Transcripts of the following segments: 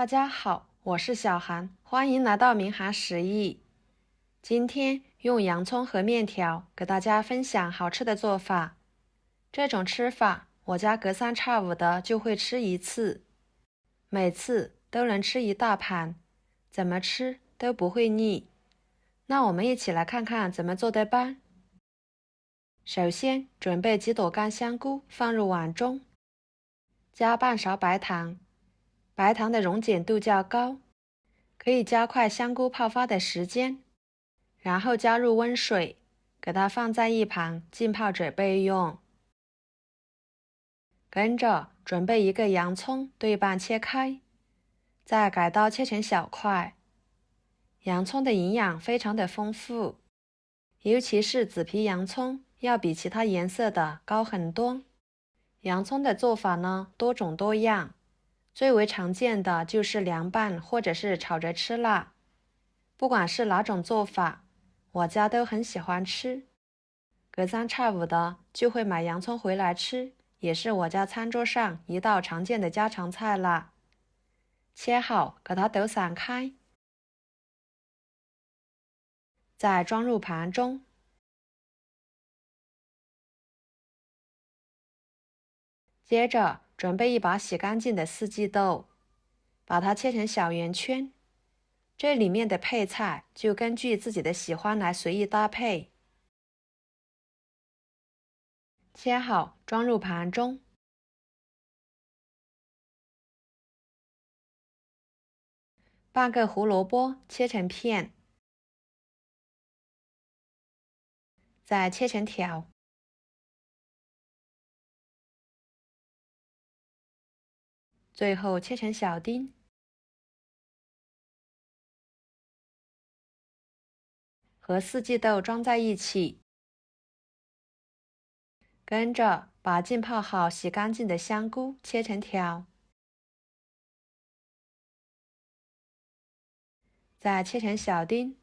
大家好，我是小韩，欢迎来到明涵食艺。今天用洋葱和面条给大家分享好吃的做法。这种吃法，我家隔三差五的就会吃一次，每次都能吃一大盘，怎么吃都不会腻。那我们一起来看看怎么做的吧。首先准备几朵干香菇放入碗中，加半勺白糖，白糖的溶解度较高，可以加快香菇泡发的时间。然后加入温水，给它放在一旁浸泡着备用。跟着准备一个洋葱对半切开，再改刀切成小块。洋葱的营养非常的丰富，尤其是紫皮洋葱要比其他颜色的高很多。洋葱的做法呢多种多样，最为常见的就是凉拌或者是炒着吃啦。不管是哪种做法，我家都很喜欢吃，隔三差五的就会买洋葱回来吃，也是我家餐桌上一道常见的家常菜啦。切好，给它抖散开，再装入盘中。接着准备一把洗干净的四季豆，把它切成小圆圈。这里面的配菜就根据自己的喜欢来随意搭配。切好，装入盘中。半个胡萝卜切成片，再切成条，最后切成小丁。和四季豆装在一起，跟着把浸泡好洗干净的香菇切成条，再切成小丁，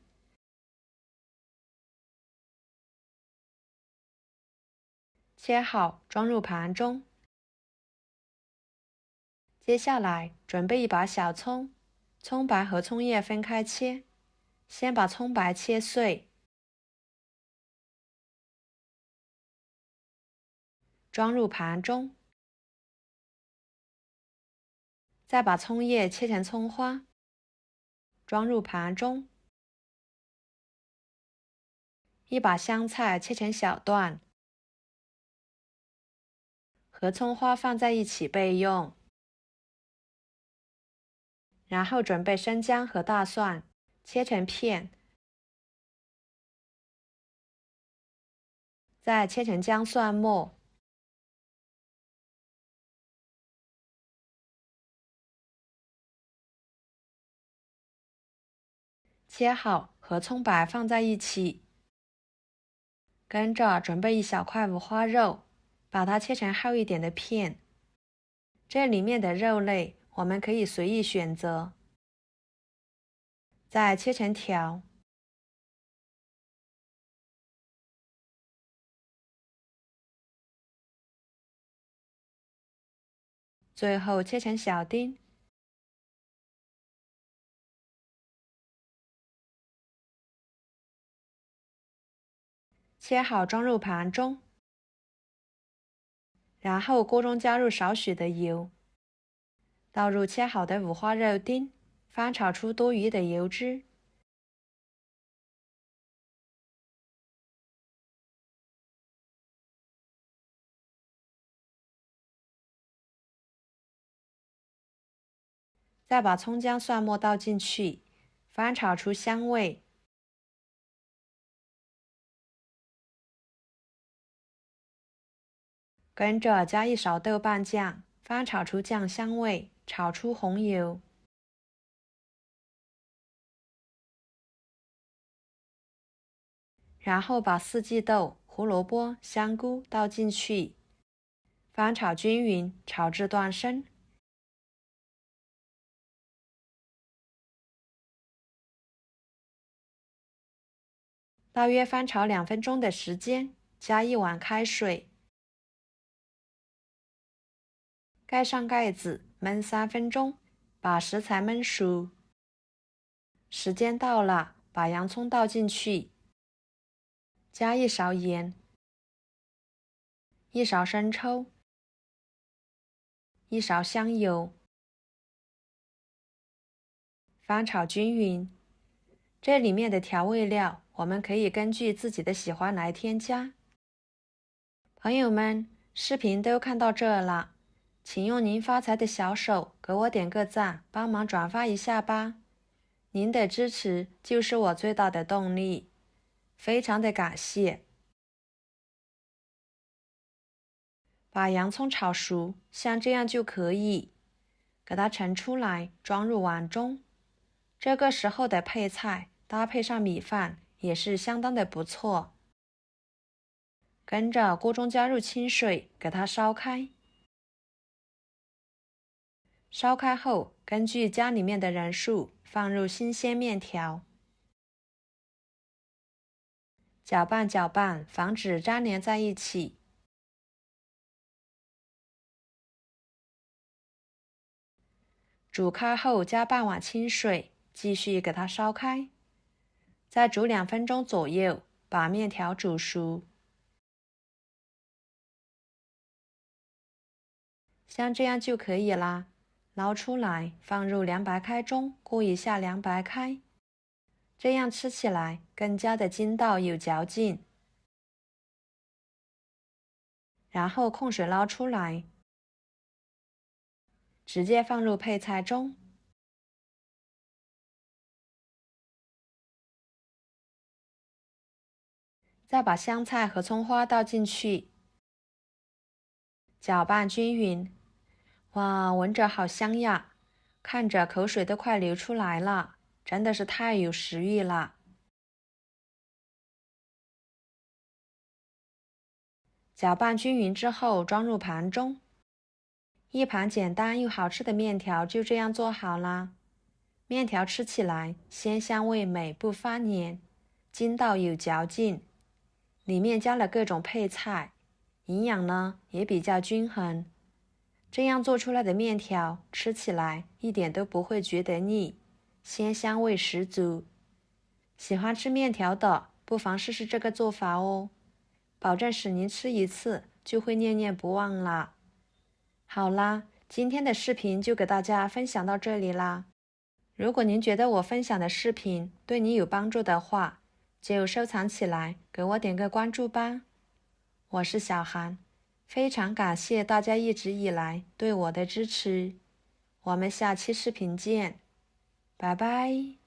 切好装入盘中。接下来准备一把小葱，葱白和葱叶分开切，先把葱白切碎，装入盘中，再把葱叶切成葱花，装入盘中。一把香菜切成小段，和葱花放在一起备用。然后准备生姜和大蒜，切成片，再切成姜蒜末。切好和葱白放在一起，跟着准备一小块五花肉，把它切成厚一点的片。这里面的肉类我们可以随意选择，再切成条，最后切成小丁。切好装入盘中，然后锅中加入少许的油，倒入切好的五花肉丁，翻炒出多余的油脂。再把葱姜蒜末倒进去，翻炒出香味。跟着加一勺豆瓣酱，翻炒出酱香味，炒出红油。然后把四季豆、胡萝卜、香菇倒进去，翻炒均匀，炒至断生。大约翻炒2分钟的时间，加1碗开水，盖上盖子焖3分钟，把食材焖熟。时间到了，把洋葱倒进去，加1勺盐、1勺生抽、1勺香油，翻炒均匀。这里面的调味料，我们可以根据自己的喜欢来添加。朋友们，视频都看到这了，请用您发财的小手给我点个赞，帮忙转发一下吧。您的支持就是我最大的动力，非常的感谢。把洋葱炒熟，像这样就可以，给它盛出来，装入碗中。这个时候的配菜搭配上米饭也是相当的不错。跟着锅中加入清水，给它烧开。烧开后，根据家里面的人数，放入新鲜面条，搅拌搅拌，防止粘连在一起。煮开后加半碗清水，继续给它烧开。再煮2分钟左右，把面条煮熟。像这样就可以啦。捞出来，放入凉白开中过一下凉白开，这样吃起来更加的筋道有嚼劲。然后控水捞出来，直接放入配菜中。再把香菜和葱花倒进去，搅拌均匀。哇，闻着好香呀，看着口水都快流出来了，真的是太有食欲了。搅拌均匀之后，装入盘中。一盘简单又好吃的面条就这样做好啦。面条吃起来鲜香味美，不发黏，筋道有嚼劲。里面加了各种配菜，营养呢也比较均衡。这样做出来的面条吃起来一点都不会觉得腻，鲜香味十足。喜欢吃面条的，不妨试试这个做法哦，保证使您吃一次就会念念不忘啦。好啦，今天的视频就给大家分享到这里啦。如果您觉得我分享的视频对你有帮助的话，就收藏起来，给我点个关注吧。我是小韩，非常感谢大家一直以来对我的支持。我们下期视频见，拜拜。